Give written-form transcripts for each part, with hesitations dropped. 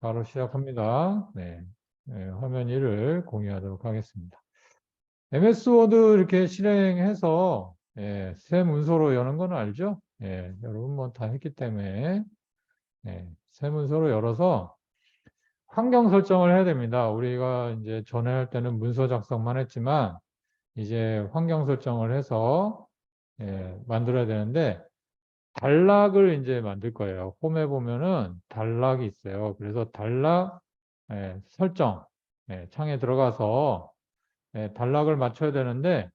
바로 시작합니다. 네. 화면 1을 공유하도록 하겠습니다. MS 워드 이렇게 실행해서 새 문서로 여는 건 알죠? 여러분 뭐 다 했기 때문에 새 문서로 열어서 환경 설정을 해야 됩니다. 우리가 이제 전에 할 때는 문서 작성만 했지만 이제 환경 설정을 해서 만들어야 되는데 단락을 이제 만들 거예요. 홈에 보면은 단락이 있어요. 그래서 단락 설정 창에 들어가서 단락을 맞춰야 되는데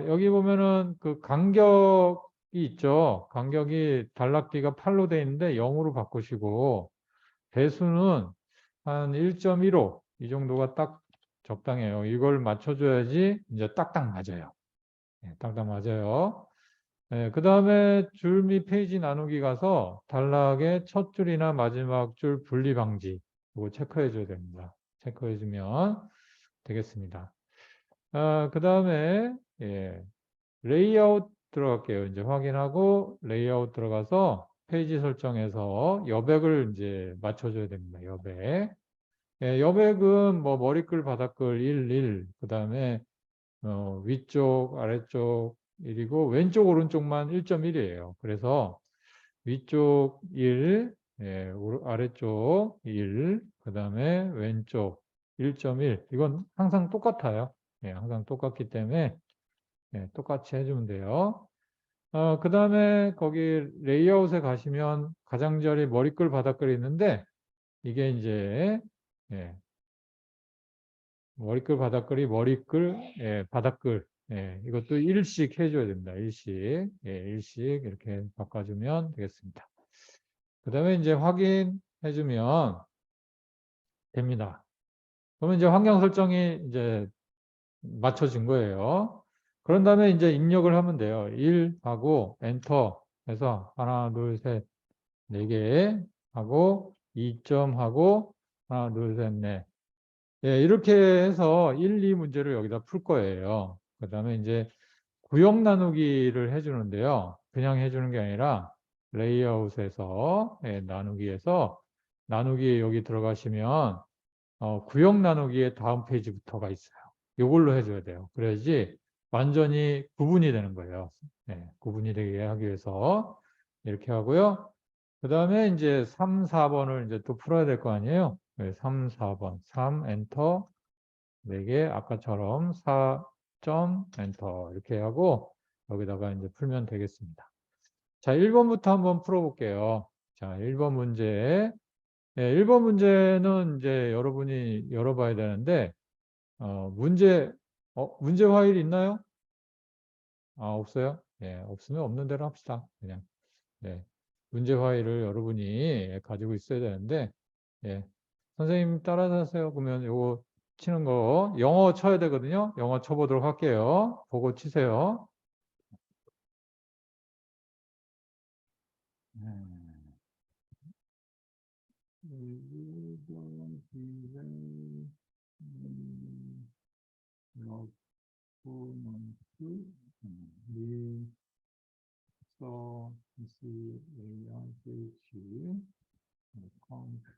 여기 보면은 그 간격이 있죠. 간격이 단락비가 8로 돼 있는데 0으로 바꾸시고 배수는 한 1.15 이 정도가 딱 적당해요. 이걸 맞춰줘야지 이제 딱딱 맞아요. 딱딱 맞아요. 그 다음에 줄 및 페이지 나누기 가서 단락의 첫 줄이나 마지막 줄 분리 방지 이거 체크해 줘야 됩니다. 체크해 주면 되겠습니다. 그 다음에 레이아웃 들어갈게요. 이제 확인하고 레이아웃 들어가서 페이지 설정에서 여백을 이제 맞춰줘야 됩니다. 여백. 여백은 뭐 머리글, 바닥글 1, 1, 그 다음에 위쪽, 아래쪽 1이고 왼쪽, 오른쪽만 1.1이에요. 그래서 위쪽 1, 아래쪽 1, 그 다음에 왼쪽 1.1. 이건 항상 똑같아요. 항상 똑같기 때문에 똑같이 해주면 돼요. 그 다음에 거기 레이아웃에 가시면 가장자리 머리글, 바닥글이 있는데 이게 이제 머리글, 바닥글이 머리글, 바닥글. 이것도 일씩 해줘야 됩니다. 일씩. 일씩 이렇게 바꿔주면 되겠습니다. 그 다음에 이제 확인해주면 됩니다. 그러면 이제 환경 설정이 이제 맞춰진 거예요. 그런 다음에 이제 입력을 하면 돼요. 1 하고 엔터 해서 하나, 둘, 셋, 4개 하고 2점 하고 하나, 둘, 셋, 넷. 이렇게 해서 1, 2 문제를 여기다 풀 거예요. 그 다음에 이제 구역 나누기를 해주는데요. 그냥 해주는 게 아니라 레이아웃에서 나누기에서 나누기 여기 들어가시면 구역 나누기의 다음 페이지부터가 있어요. 이걸로 해줘야 돼요. 그래야지 완전히 구분이 되는 거예요. 구분이 되게 하기 위해서 이렇게 하고요. 그 다음에 이제 3, 4번을 이제 또 풀어야 될 거 아니에요. 3, 4번. 3, 엔터. 4개, 아까처럼 4점, 엔터. 이렇게 하고 여기다가 이제 풀면 되겠습니다. 자, 1번부터 한번 풀어볼게요. 자, 1번 문제. 1번 문제는 이제 여러분이 열어봐야 되는데, 문제 파일이 있나요? 없어요? 없으면 없는 대로 합시다. 그냥. 문제 파일을 여러분이 가지고 있어야 되는데, 선생님 따라하세요. 그러면 요거 치는 거, 영어 쳐야 되거든요. 영어 쳐보도록 할게요. 보고 치세요. 음. 1번 기회, 러브먼트, 리서치, 컴퓨터,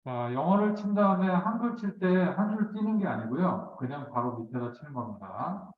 자, 영어를 친 다음에 한글 칠 때 한 줄 띄는 게 아니고요. 그냥 바로 밑에다 치는 겁니다.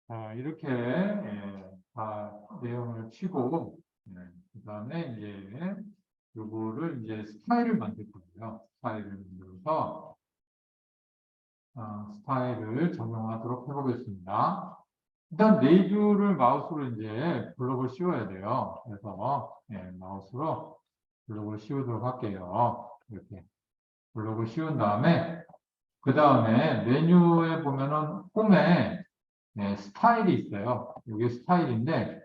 자, 이렇게 다 내용을 치고 그 다음에 이제 요거를 이제 스타일을 만들 거예요. 스타일을 만들어서 스타일을 적용하도록 해보겠습니다. 일단 네 줄을 마우스로 이제 블록을 씌워야 돼요. 그래서 마우스로 블록을 씌우도록 할게요. 이렇게 블록을 씌운 다음에 그 다음에 메뉴에 보면은 홈에 스타일이 있어요. 이게 스타일인데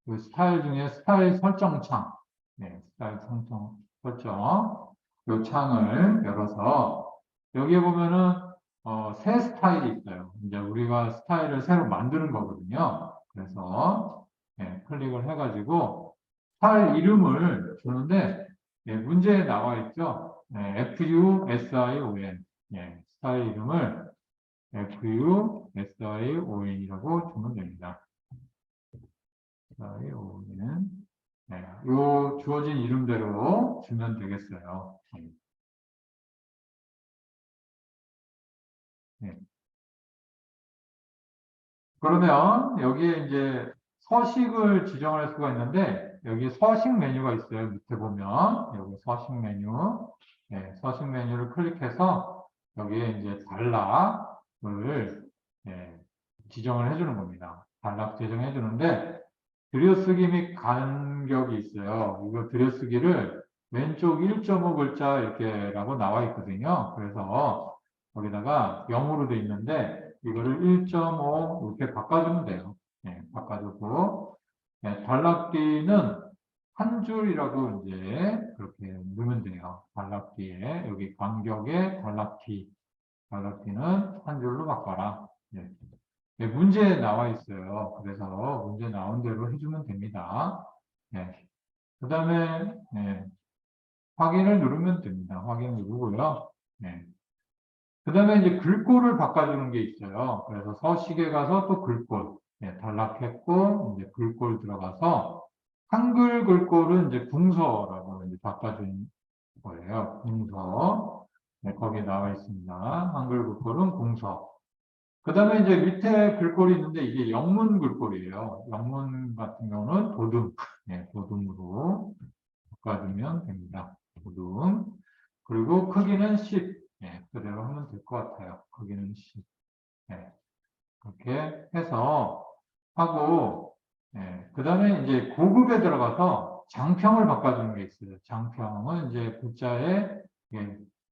그 스타일 중에 스타일 설정 창, 스타일 설정 이 창을 열어서 여기에 보면은 새 스타일이 있어요. 이제 우리가 스타일을 새로 만드는 거거든요. 그래서 클릭을 해가지고 스타일 이름을 주는데 문제에 나와 있죠. FUSION 스타일 이름을 FUSION이라고 주면 됩니다. SION 요 주어진 이름대로 주면 되겠어요. 네. 그러면 여기에 이제 서식을 지정할 수가 있는데 여기 서식 메뉴가 있어요. 밑에 보면 여기 서식 메뉴, 서식 메뉴를 클릭해서 여기에 이제 단락을 지정을 해주는 겁니다. 단락 지정해 주는데 들여쓰기 및 간격이 있어요. 이거 들여쓰기를 왼쪽 1.5 글자 이렇게라고 나와 있거든요. 그래서 거기다가 0으로 돼 있는데 이거를 1.5 이렇게 바꿔주면 돼요. 바꿔주고 단락기는 한 줄이라고 이제 그렇게 넣으면 돼요. 단락기에 여기 간격의 단락기는 한 줄로 바꿔라. 문제에 나와 있어요. 그래서 문제 나온 대로 해주면 됩니다. 그 다음에 확인을 누르면 됩니다. 확인 누르고요. 그 다음에 이제 글꼴을 바꿔주는 게 있어요. 그래서 서식에 가서 또 글꼴 단락했고 이제 글꼴 들어가서 한글 글꼴은 이제 궁서라고 이제 바꿔준 거예요. 궁서 거기에 나와 있습니다. 한글 글꼴은 궁서. 그 다음에 이제 밑에 글꼴이 있는데 이게 영문 글꼴이에요. 영문 같은 경우는 도둠, 도둠으로 바꿔주면 됩니다. 도둠. 그리고 크기는 10, 그대로 하면 될 것 같아요. 크기는 10. 그렇게 해서 하고, 그 다음에 이제 고급에 들어가서 장평을 바꿔주는 게 있어요. 장평은 이제 글자에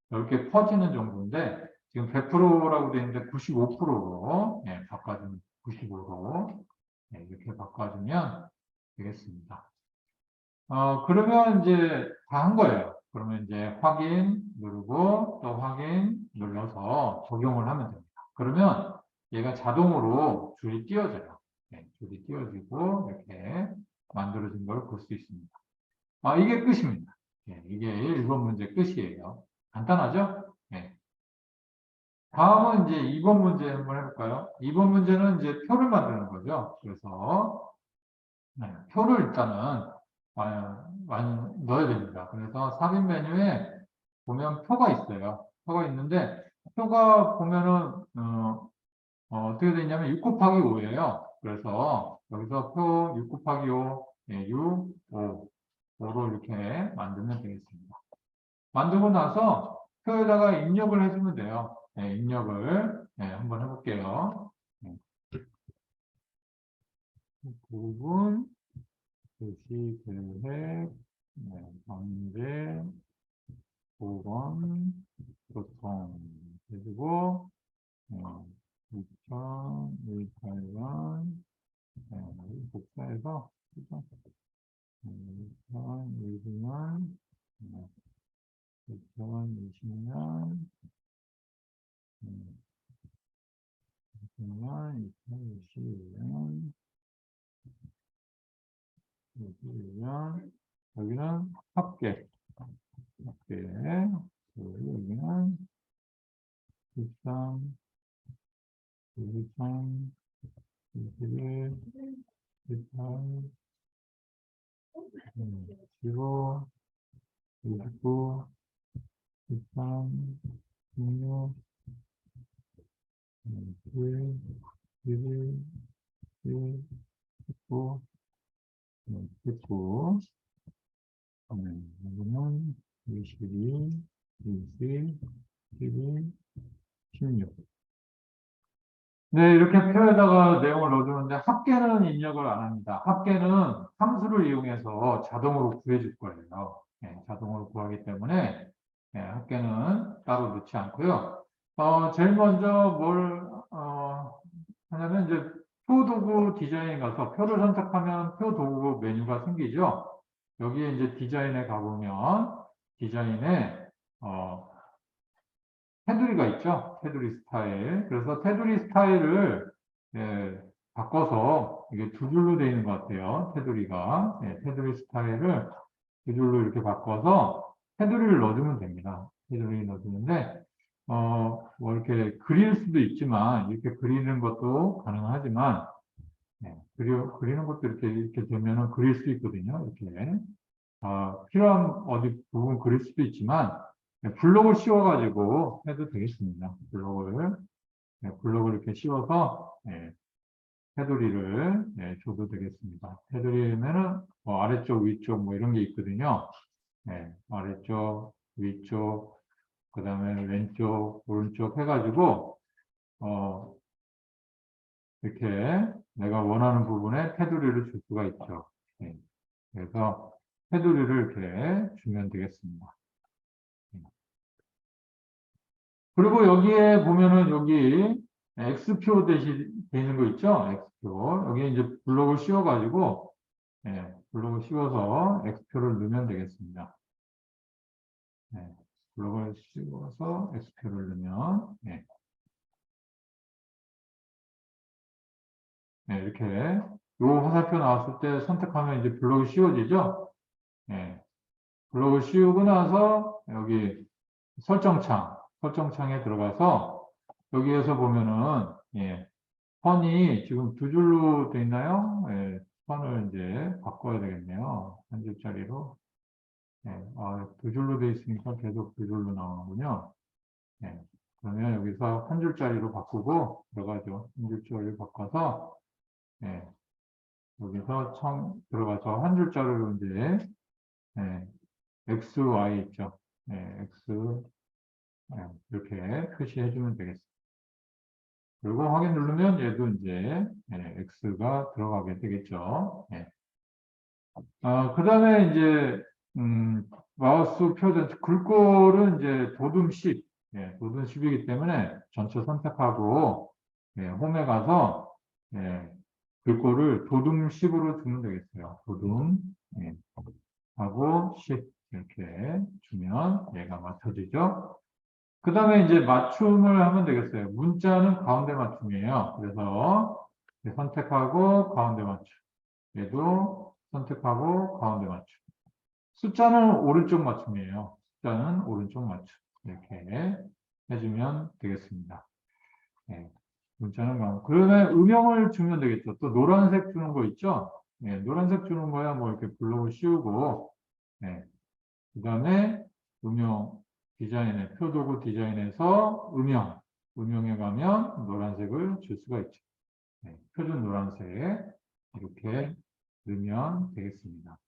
넓게 퍼지는 정도인데, 지금 100%라고 되어 있는데 95%로 바꿔주면 95로 이렇게 바꿔주면 되겠습니다. 그러면 이제 다 한 거예요. 그러면 이제 확인 누르고 또 확인 눌러서 적용을 하면 됩니다. 그러면 얘가 자동으로 줄이 띄워져요. 줄이 띄워지고 이렇게 만들어진 걸 볼 수 있습니다. 이게 끝입니다. 이게 1번 문제 끝이에요. 간단하죠? 다음은 이제 2번 문제 한번 해볼까요? 2번 문제는 이제 표를 만드는 거죠. 그래서 표를 일단은 많이 넣어야 됩니다. 그래서 삽입 메뉴에 보면 표가 있어요. 표가 있는데 표가 보면은 어떻게 되냐면 6 곱하기 5예요. 그래서 여기서 표 6 곱하기 5, 6, 5, 5로 이렇게 만들면 되겠습니다. 만들고 나서 표에다가 입력을 해주면 돼요. 입력을 한번 해볼게요. 부분 도시 계획, 경제, 보건, 교통, 그리고 2018년 복사해서 2020년, 2020년, 2021년, 여기는 합계, 여기는 13, 23, 21, 18, 15, 29, 13, 16, 17, 11, 19, 19, 여기는 22, 20, 12, 16. 네, 이렇게 표에다가 내용을 넣어주는데 합계는 입력을 안 합니다. 합계는 함수를 이용해서 자동으로 구해줄 거예요. 자동으로 구하기 때문에 합계는 따로 넣지 않고요. 제일 먼저 뭘 하냐면 이제 표도구 디자인에 가서 표를 선택하면 표 도구 메뉴가 생기죠. 여기에 이제 디자인에 가보면 디자인에 테두리가 있죠. 테두리 스타일. 그래서 테두리 스타일을 바꿔서 이게 두 줄로 되어 있는 것 같아요. 테두리가. 테두리 스타일을 두 줄로 이렇게 바꿔서 테두리를 넣어주면 됩니다. 테두리 넣어주는데 뭐 이렇게 그릴 수도 있지만 이렇게 그리는 것도 가능하지만 그리는 것도 이렇게 되면은 그릴 수 있거든요. 이렇게 필요한 어디 부분 그릴 수도 있지만 블록을 씌워가지고 해도 되겠습니다. 블록을 이렇게 씌워서 테두리를 줘도 되겠습니다. 테두리면은 아래쪽, 위쪽 뭐 이런 게 있거든요. 아래쪽, 위쪽, 그 다음에 왼쪽, 오른쪽 해가지고 이렇게 내가 원하는 부분에 테두리를 줄 수가 있죠. 그래서 테두리를 이렇게 주면 되겠습니다. 그리고 여기에 보면은 여기 X표 되는 거 있죠? X표. 여기 이제 블록을 씌워가지고, 블록을 씌워서 X표를 넣으면 되겠습니다. 블록을 씌워서 X표를 넣으면, 이렇게, 요 화살표 나왔을 때 선택하면 이제 블록이 씌워지죠? 블록을 씌우고 나서 여기 설정창에 들어가서 여기에서 보면은 선이 지금 두 줄로 돼 있나요? 선을 이제 바꿔야 되겠네요. 한 줄짜리로. 두 줄로 돼 있으니까 계속 두 줄로 나오는군요. 그러면 여기서 한 줄짜리로 바꾸고 들어가죠. 한 줄짜리로 바꿔서 여기서 들어가서 한 줄짜리로 이제 X, Y 있죠. X 이렇게 표시해주면 되겠습니다. 그리고 확인 누르면 얘도 이제 X가 들어가게 되겠죠. 그 다음에 이제 마우스 표준 글꼴은 이제 도둠 10, 도둠 10이기 때문에 전체 선택하고 홈에 가서 글꼴을 도둠 10으로 주면 되겠어요. 도둠 하고 10 이렇게 주면 얘가 맞춰지죠. 그 다음에 이제 맞춤을 하면 되겠어요. 문자는 가운데 맞춤이에요. 그래서 선택하고 가운데 맞춤. 얘도 선택하고 가운데 맞춤. 숫자는 오른쪽 맞춤이에요. 숫자는 오른쪽 맞춤. 이렇게 해주면 되겠습니다. 문자는 가운데. 그러면 음영을 주면 되겠죠. 또 노란색 주는 거 있죠? 노란색 주는 거야 뭐 이렇게 블록을 씌우고, 그 다음에 음영 디자인에, 표도구 디자인에서 음영에 가면 노란색을 줄 수가 있죠. 표준 노란색, 이렇게 넣으면 되겠습니다.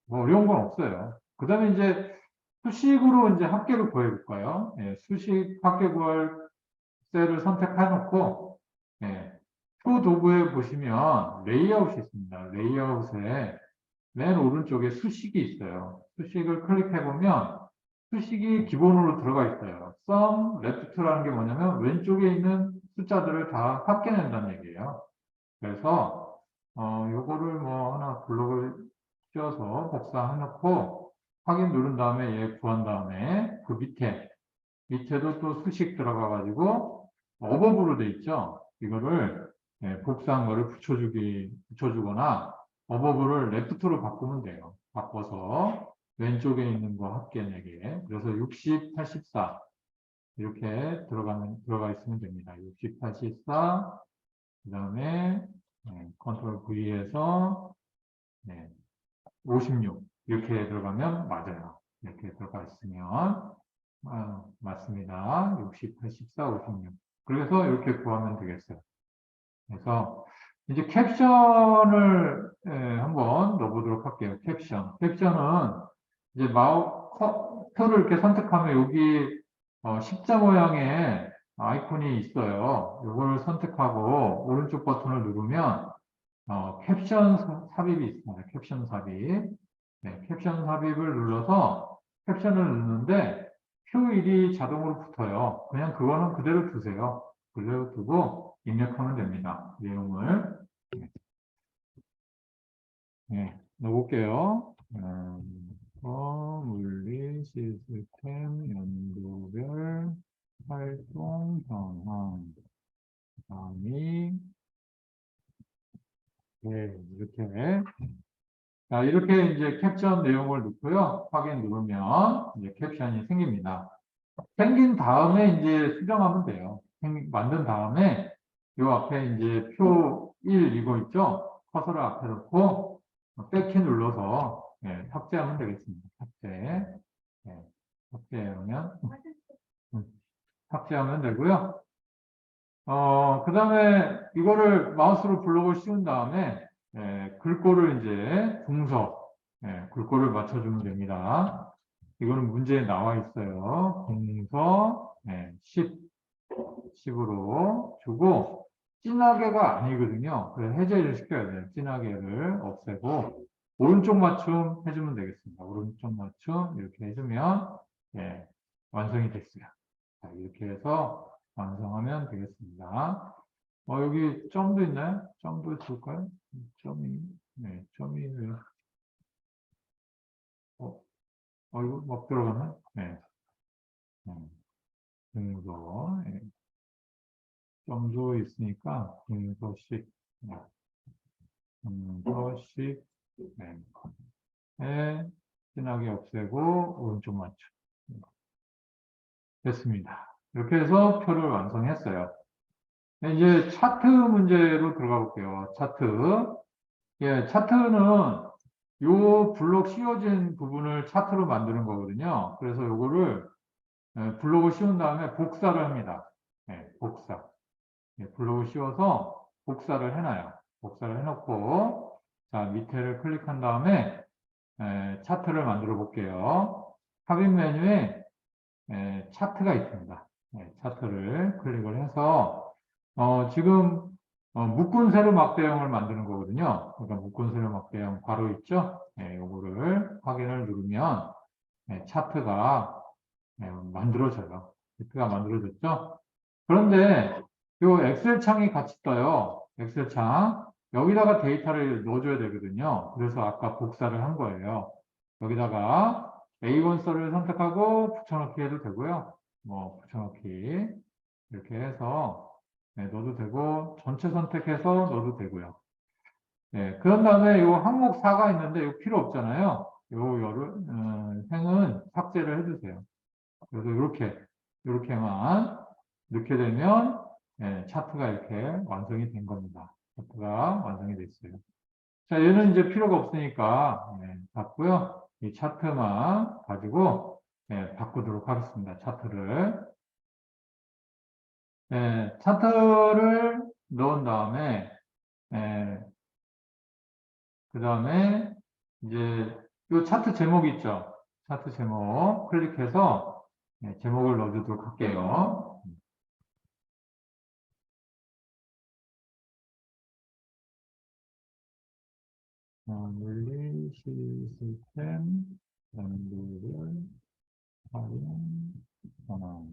뭐 어려운 건 없어요. 그 다음에 이제 수식으로 이제 합계를 구해볼까요? 수식 합계 구할 셀을 선택해 놓고, 표 도구에 보시면 레이아웃이 있습니다. 레이아웃에 맨 오른쪽에 수식이 있어요. 수식을 클릭해보면 수식이 기본으로 들어가 있어요. sum left라는 게 뭐냐면 왼쪽에 있는 숫자들을 다 합계낸다는 얘기예요. 그래서 요거를 뭐 하나 블록을 씌워서 복사해놓고 확인 누른 다음에 얘 구한 다음에 그 밑에도 또 수식 들어가가지고 어버브로 돼 있죠. 이거를 복사한 거를 붙여주거나 어버브를 레프트로 바꾸면 돼요. 바꿔서 왼쪽에 있는 거 합계내게. 그래서 60, 84 이렇게 들어가 있으면 됩니다. 60, 84 그 다음에 컨트롤 V에서 56 이렇게 들어가면 맞아요. 이렇게 들어가 있으면 맞습니다. 60, 84, 56. 그래서 이렇게 구하면 되겠어요. 그래서 이제 캡션을 한번 넣어보도록 할게요. 캡션은 이제 표를 이렇게 선택하면 여기 십자 모양의 아이콘이 있어요. 이걸 선택하고 오른쪽 버튼을 누르면 캡션 삽입이 있습니다. 캡션 삽입. 네, 캡션 삽입을 눌러서 캡션을 넣는데 표일이 자동으로 붙어요. 그냥 그거는 그대로 두세요. 그대로 두고 입력하면 됩니다. 내용을. 네, 넣어볼게요. 물리 시스템 연도별 활동 상황 다음이 네, 이렇게 자, 이렇게 이제 캡션 내용을 넣고요. 확인 누르면 이제 캡션이 생깁니다. 생긴 다음에 이제 수정하면 돼요. 만든 다음에 요 앞에 이제 표 1 이거 있죠? 커서를 앞에 놓고 백키 눌러서 삭제하면 되겠습니다. 삭제. 삭제하면 삭제하면 되고요. 그 다음에 이거를 마우스로 블록을 씌운 다음에 글꼴을 이제 글꼴을 맞춰주면 됩니다. 이거는 문제에 나와 있어요. 궁서 10으로 주고 진하게가 아니거든요. 그래서 해제를 시켜야 돼요. 진하게를 없애고 오른쪽 맞춤 해주면 되겠습니다. 오른쪽 맞춤 이렇게 해주면 완성이 됐어요. 자, 이렇게 해서 완성하면 되겠습니다. 여기 점도 있나요? 점도 줄까요? 점이 왜, 이거 막 들어가나? 네. 등소, 점도 있으니까, 등소식, 등소식, 진하게 없애고, 오른쪽 맞춤. 됐습니다. 이렇게 해서 표를 완성했어요. 이제 차트 문제로 들어가 볼게요. 차트. 차트는 요 블록 씌워진 부분을 차트로 만드는 거거든요. 그래서 요거를 블록을 씌운 다음에 복사를 합니다. 복사. 블록을 씌워서 복사를 해놔요. 복사를 해놓고 자 밑에를 클릭한 다음에 차트를 만들어 볼게요. 삽입 메뉴에 차트가 있습니다. 차트를 클릭을 해서 지금 묶은 세로 막대형을 만드는 거거든요. 그러니까 묶은 세로 막대형 바로 있죠? 요거를 확인을 누르면 차트가 만들어져요. 차트가 만들어졌죠? 그런데 요 엑셀 창이 같이 떠요. 엑셀 창. 여기다가 데이터를 넣어줘야 되거든요. 그래서 아까 복사를 한 거예요. 여기다가 A1 셀을 선택하고 붙여넣기 해도 되고요. 뭐 붙여넣기 이렇게 해서 넣어도 되고 전체 선택해서 넣어도 되고요. 그런 다음에 요 항목 4가 있는데 이거 필요 없잖아요. 행은 삭제를 해주세요. 그래서 이렇게만 넣게 되면 차트가 이렇게 완성이 된 겁니다. 차트가 완성이 됐어요. 자, 얘는 이제 필요가 없으니까 닫고요. 이 차트만 가지고 바꾸도록 하겠습니다. 차트를 넣은 다음에 그 다음에 이제 이 차트 제목 있죠? 차트 제목 클릭해서 제목을 넣어주도록 할게요. 물리 시스템 연구를 활용 전환.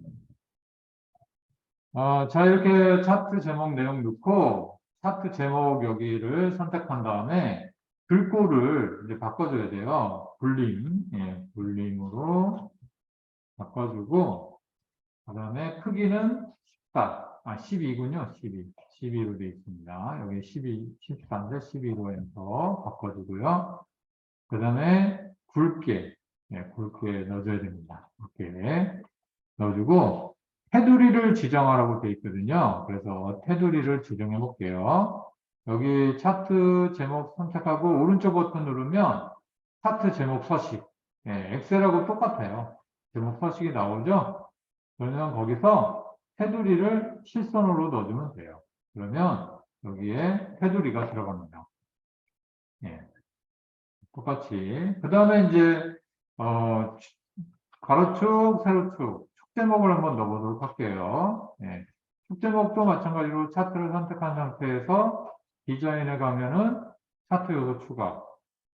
자, 이렇게 차트 제목 내용 넣고, 차트 제목 여기를 선택한 다음에, 글꼴을 이제 바꿔줘야 돼요. 불림, 예, 불림으로 바꿔주고, 그 다음에 크기는 12군요. 12로 되어 있습니다. 여기 13대 12로 해서 바꿔주고요. 그 다음에 굵게, 예, 굵게 넣어줘야 됩니다. 굵게 넣어주고, 테두리를 지정하라고 되어 있거든요. 그래서 테두리를 지정해 볼게요. 여기 차트 제목 선택하고 오른쪽 버튼 누르면 차트 제목 서식. 예, 엑셀하고 똑같아요. 제목 서식이 나오죠? 그러면 거기서 테두리를 실선으로 넣어주면 돼요. 그러면 여기에 테두리가 들어갑니다. 예, 똑같이. 그 다음에 이제, 가로축, 세로축, 축 제목을 한번 넣어보도록 할게요. 예. 축 제목도 마찬가지로 차트를 선택한 상태에서 디자인에 가면은 차트 요소 추가.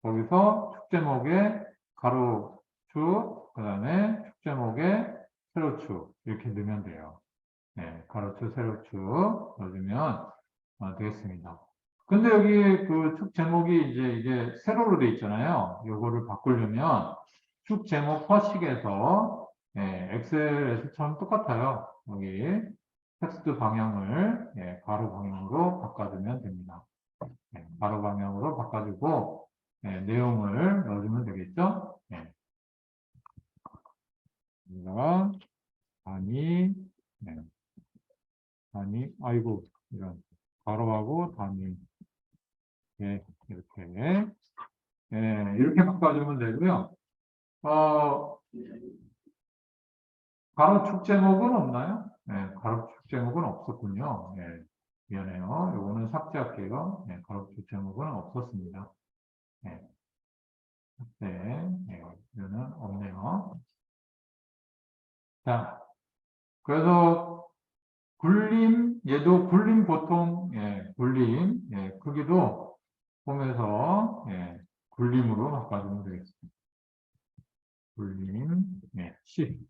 거기서 축 제목에 가로축, 그 다음에 축 제목에 세로축 이렇게 넣으면 돼요. 네, 가로축, 세로축 넣어주면 되겠습니다. 근데 여기 그 축 제목이 이제 이게 세로로 돼 있잖아요. 요거를 바꾸려면 축 제목 서식에서 엑셀에서처럼 똑같아요. 여기 텍스트 방향을 가로 방향으로 바꿔주면 됩니다. 가로 방향으로 바꿔주고 내용을 넣어주면 되겠죠. 여기다가 단위, 단위, 아이고 이런 가로하고 단위 이렇게 이렇게 바꿔주면 되고요. 가로축 제목은 없나요? 가로축 제목은 없었군요. 미안해요. 요거는 삭제할게요. 가로축 제목은 없었습니다. 이거는 없네요. 자, 그래서 굴림, 얘도 굴림 보통, 굴림, 크기도 보면서, 굴림으로 바꿔주면 되겠습니다. 굴림, 10.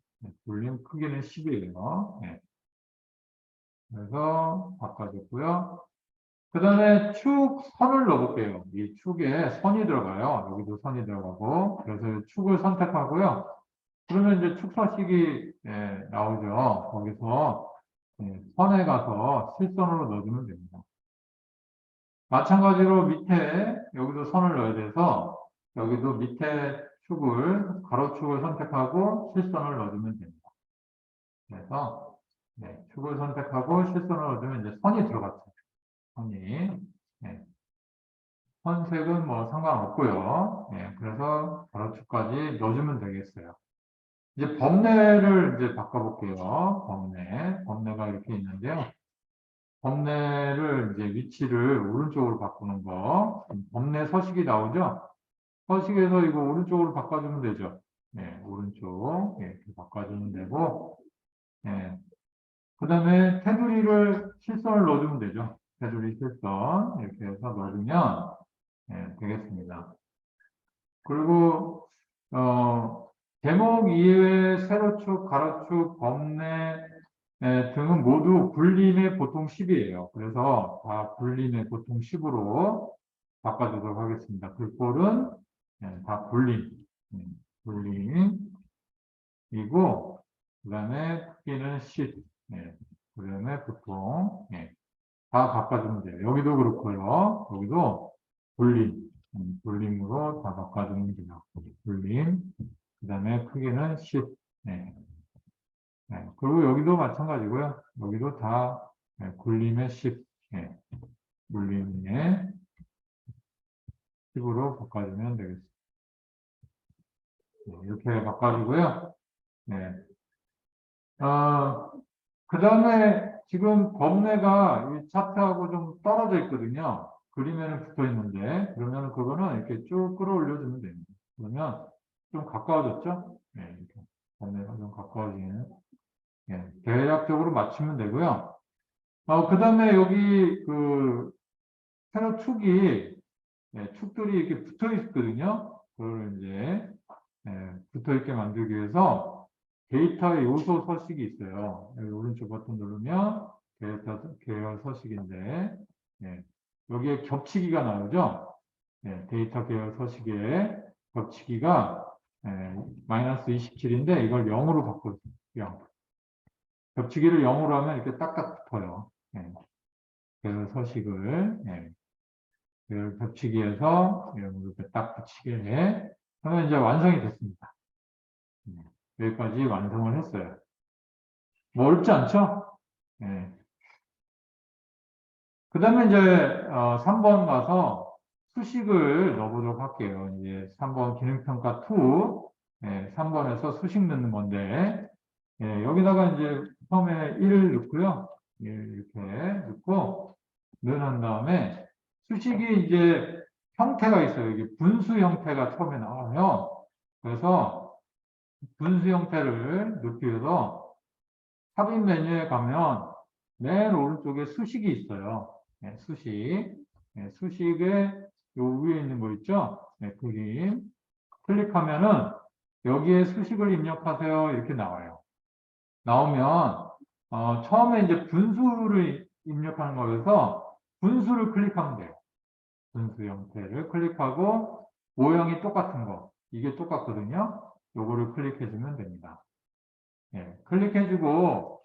굴림 크기는 10이에요. 그래서 바꿔줬고요. 그 다음에 축 선을 넣어볼게요. 이 축에 선이 들어가요. 여기도 선이 들어가고. 그래서 축을 선택하고요. 그러면 이제 축 서식이 나오죠. 거기서 선에 가서 실선으로 넣어주면 됩니다. 마찬가지로 밑에 여기도 선을 넣어야 돼서 여기도 밑에 축을 가로축을 선택하고 실선을 넣어주면 됩니다. 그래서 축을 선택하고 실선을 넣어주면 이제 선이 들어갔죠. 선이. 선색은 뭐 상관없고요. 그래서 가로축까지 넣어주면 되겠어요. 이제 범례를 이제 바꿔볼게요. 범례가 이렇게 있는데요. 범례를 이제 위치를 오른쪽으로 바꾸는 거. 범례 서식이 나오죠? 서식에서 이거 오른쪽으로 바꿔주면 되죠. 오른쪽 이렇게 바꿔주면 되고, 그 다음에 테두리를 실선을 넣어주면 되죠. 테두리 실선 이렇게 해서 넣어주면 되겠습니다. 그리고 제목 이외의 세로축, 가로축, 범례 등은 모두 굴림의 보통 10이에요. 그래서 다 굴림의 보통 10으로 바꿔주도록 하겠습니다. 글꼴은 다 굴림, 굴림이고 그 다음에 크기는 10, 그 다음에 보통 다 바꿔주면 돼요. 여기도 그렇고요. 여기도 굴림, 굴림으로 다 바꿔주면 돼요. 굴림, 그 다음에 크기는 10. 그리고 여기도 마찬가지고요. 여기도 다 굴림의 10. 굴림의 10으로 바꿔주면 되겠습니다. 이렇게 바꿔주고요. 그 다음에 지금 범례가 이 차트하고 좀 떨어져 있거든요. 그림에는 붙어 있는데, 그러면 그거는 이렇게 쭉 끌어올려주면 됩니다. 그러면 좀 가까워졌죠? 이렇게 범례가 좀 가까워지는. 대략적으로 맞추면 되고요. 그 다음에 여기 그 세로 축이 축들이 이렇게 붙어 있거든요. 그걸 이제 붙어 있게 만들기 위해서 데이터의 요소 서식이 있어요. 여기 오른쪽 버튼 누르면 데이터 계열 서식인데 여기에 겹치기가 나오죠. 데이터 계열 서식에 겹치기가 마이너스 27인데 이걸 0으로 바꿔주세요. 0. 겹치기를 0으로 하면 이렇게 딱딱 붙어요. 계열 서식을 계열 겹치기에서 이렇게 딱 붙이게 하면 이제 완성이 됐습니다. 여기까지 완성을 했어요. 뭐 어렵지 않죠? 그 다음에 이제 3번 가서 수식을 넣어보도록 할게요. 이제 3번 기능평가 2, 3번에서 수식 넣는 건데, 여기다가 이제 처음에 1을 넣고요. 1 이렇게 넣고, 넣은 다음에 수식이 이제 형태가 있어요. 이게 분수 형태가 처음에 나와요. 그래서 분수 형태를 넣기 위해서 삽입 메뉴에 가면 맨 오른쪽에 수식이 있어요. 수식. 수식에 요 위에 있는 거 있죠? 그림. 클릭하면은 여기에 수식을 입력하세요. 이렇게 나와요. 나오면 처음에 이제 분수를 입력하는 거여서 분수를 클릭하면 돼요. 분수 형태를 클릭하고 모형이 똑같은 거. 이게 똑같거든요. 요거를 클릭해주면 됩니다. 클릭해주고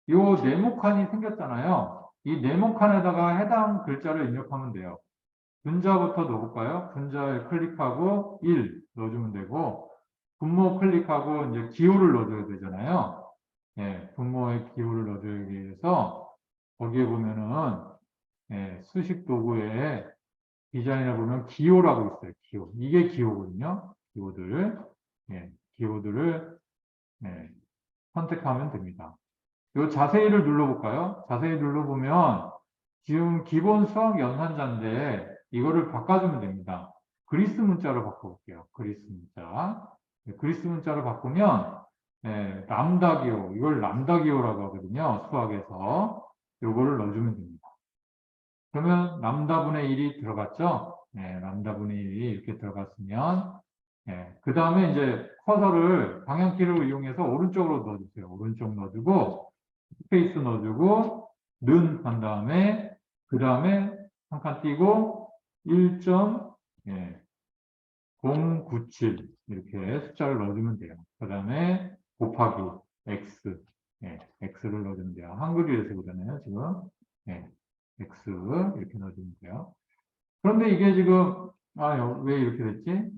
요 네모칸이 생겼잖아요. 이 네모칸에다가 해당 글자를 입력하면 돼요. 분자부터 넣어볼까요? 분자에 클릭하고 1 넣어주면 되고, 분모 클릭하고 이제 기호를 넣어줘야 되잖아요. 분모의 기호를 넣어주기 위해서 거기에 보면은 수식 도구에 디자인에 보면 기호라고 있어요. 기호. 이게 기호거든요. 기호들. 기호들을 선택하면 됩니다. 요 자세히를 눌러볼까요? 자세히 눌러보면 지금 기본 수학 연산자인데 이거를 바꿔주면 됩니다. 그리스 문자로 바꿔볼게요. 그리스 문자. 그리스 문자로 바꾸면 람다 기호, 이걸 람다 기호라고 하거든요. 수학에서. 요거를 넣어주면 됩니다. 그러면 람다분의 1이 들어갔죠? 람다분의 1이 이렇게 들어갔으면 그 다음에 이제 커서를 방향키를 이용해서 오른쪽으로 넣어주세요. 오른쪽 넣어주고 스페이스 넣어주고 는 한 다음에 그 다음에 한 칸 띄고 1.097 이렇게 숫자를 넣어주면 돼요. 그 다음에 곱하기 x x를 넣어주면 돼요. 한글이라서 그러잖아요. 지금 x 이렇게 넣어주면 돼요. 그런데 이게 지금 왜 이렇게 됐지?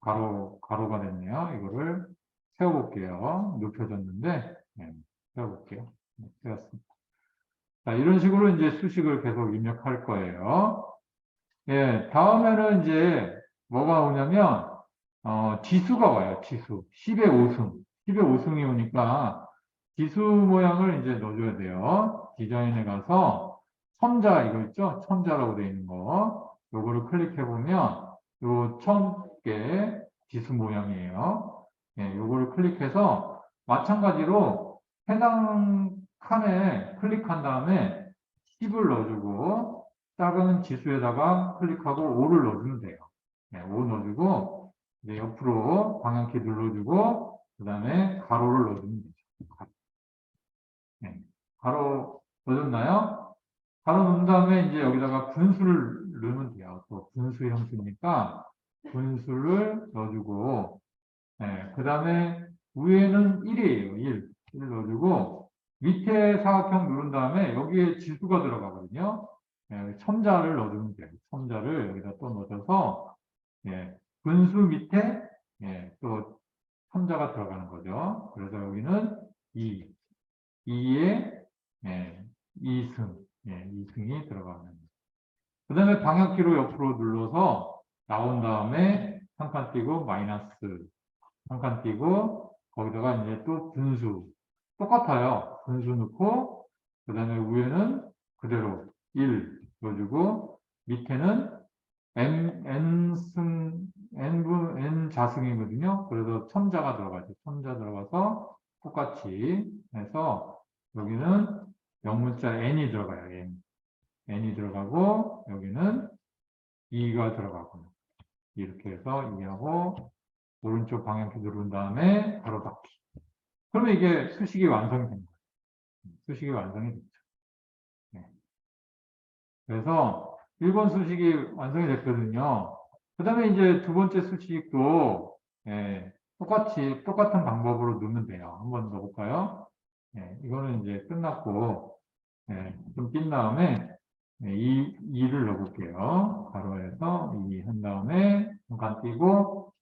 가로가 됐네요. 이거를 세워볼게요. 높여졌는데 세워볼게요. 세웠습니다. 자, 이런 식으로 이제 수식을 계속 입력할 거예요. 다음에는 이제 뭐가 오냐면 지수가 와요. 지수. 10의 5승. 10의 5승이 오니까 지수 모양을 이제 넣어줘야 돼요. 디자인에 가서 첨자 이거 있죠? 첨자라고 되어 있는 거. 요거를 클릭해 보면 요 1000개 지수 모양이에요. 요거를 클릭해서 마찬가지로 해당 칸에 클릭한 다음에 10을 넣어주고 작은 지수에다가 클릭하고 5를 넣어주면 돼요. 5 넣어주고 이제 옆으로 방향키 눌러주고 그 다음에 가로를 넣어주면 되죠. 가로 넣어줬나요? 가로 넣은 다음에 이제 여기다가 분수를 넣으면 돼요. 또 분수 형식이니까 분수를 넣어주고 그 다음에 위에는 1이에요. 1. 1 넣어주고 밑에 사각형 누른 다음에 여기에 지수가 들어가거든요. 첨자를 넣어주면 돼요. 첨자를 여기다 또 넣어줘서 분수 밑에 또 첨자가 들어가는 거죠. 그래서 여기는 2. 2에 2승. 2승이 들어가는. 그 다음에 방향키로 옆으로 눌러서 나온 다음에 한 칸 띄고 마이너스 한 칸 띄고 거기다가 이제 또 분수 똑같아요. 분수 넣고 그 다음에 위에는 그대로 1 넣어주고 밑에는 n 자승이거든요. 그래서 첨자가 들어가죠. 첨자 들어가서 똑같이 해서 여기는 영문자 n이 들어가요. n이 들어가고 여기는 2가 들어가고요. 이렇게 해서 2하고 오른쪽 방향키 누른 다음에 가로 닫기. 그러면 이게 수식이 완성이 됩니다. 수식이 완성이 됐죠. 네. 그래서 1번 수식이 완성이 됐거든요. 그 다음에 이제 두 번째 수식도 예, 똑같은 방법으로 넣으면 돼요. 한번 넣어볼까요? 예, 이거는 이제 끝났고 예, 좀 낀 다음에 예, 2를 넣어볼게요. 가로에서 2 한 다음에 잠깐 띄고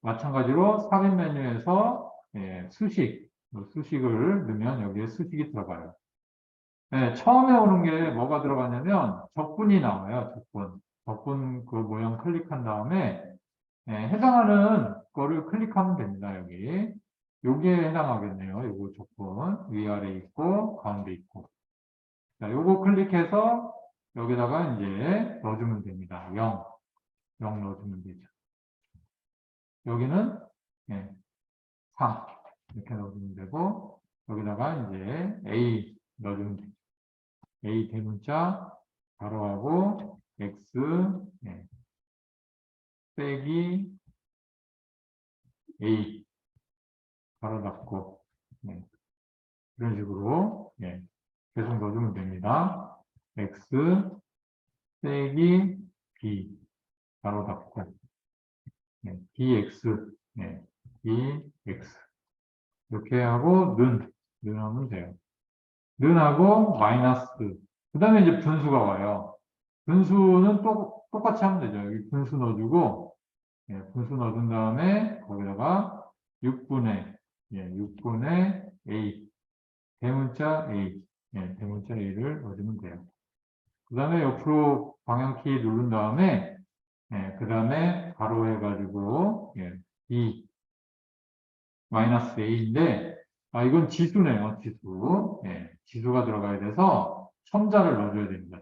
마찬가지로 삽입 메뉴에서 예, 수식을 넣으면 여기에 수식이 들어가요. 네, 처음에 오는 게 뭐가 들어가냐면 적분이 나와요. 적분 그 모양 클릭한 다음에 해당하는 거를 클릭하면 됩니다. 여기에 해당하겠네요. 요거 적분 위아래 있고 가운데 있고. 자, 요거 클릭해서 여기다가 이제 넣어주면 됩니다. 0 넣어주면 되죠. 여기는 3 이렇게 넣어주면 되고 여기다가 이제 A 넣어주면 되죠. A 대문자 가로하고 X 빼기 A 가로 닫고 이런 식으로 계속 넣어주면 됩니다. X 빼기 B 가로 닫고 DX DX 이렇게 하고 는 하면 돼요. 는하고 마이너스 그 다음에 이제 분수가 와요. 분수는 똑같이 하면 되죠. 여기 분수 넣어주고 분수 넣어준 다음에 거기다가 6분의 A 대문자 A 대문자 A를 넣어주면 돼요. 그 다음에 옆으로 방향키 누른 다음에 그 다음에 가로 해가지고 B 마이너스 A인데 이건 지수네요. 지수가 들어가야 돼서 첨자를 넣어줘야 됩니다.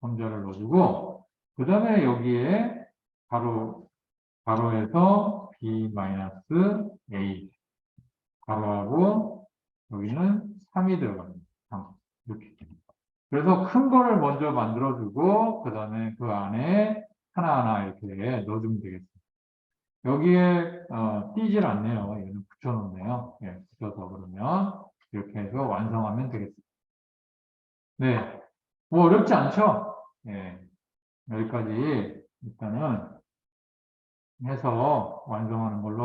첨자를 넣어주고 그 다음에 여기에 가로에서 B 마이너스 A 가로하고 여기는 3이 들어갑니다. 3 이렇게. 그래서 큰 거를 먼저 만들어주고 그 다음에 그 안에 하나하나 이렇게 넣어주면 되겠습니다. 여기에 띄질 않네요. 얘는 붙여놓네요. 붙여서 그러면 이렇게 해서 완성하면 되겠습니다. 네, 뭐 어렵지 않죠? 여기까지 일단은 해서 완성하는 걸로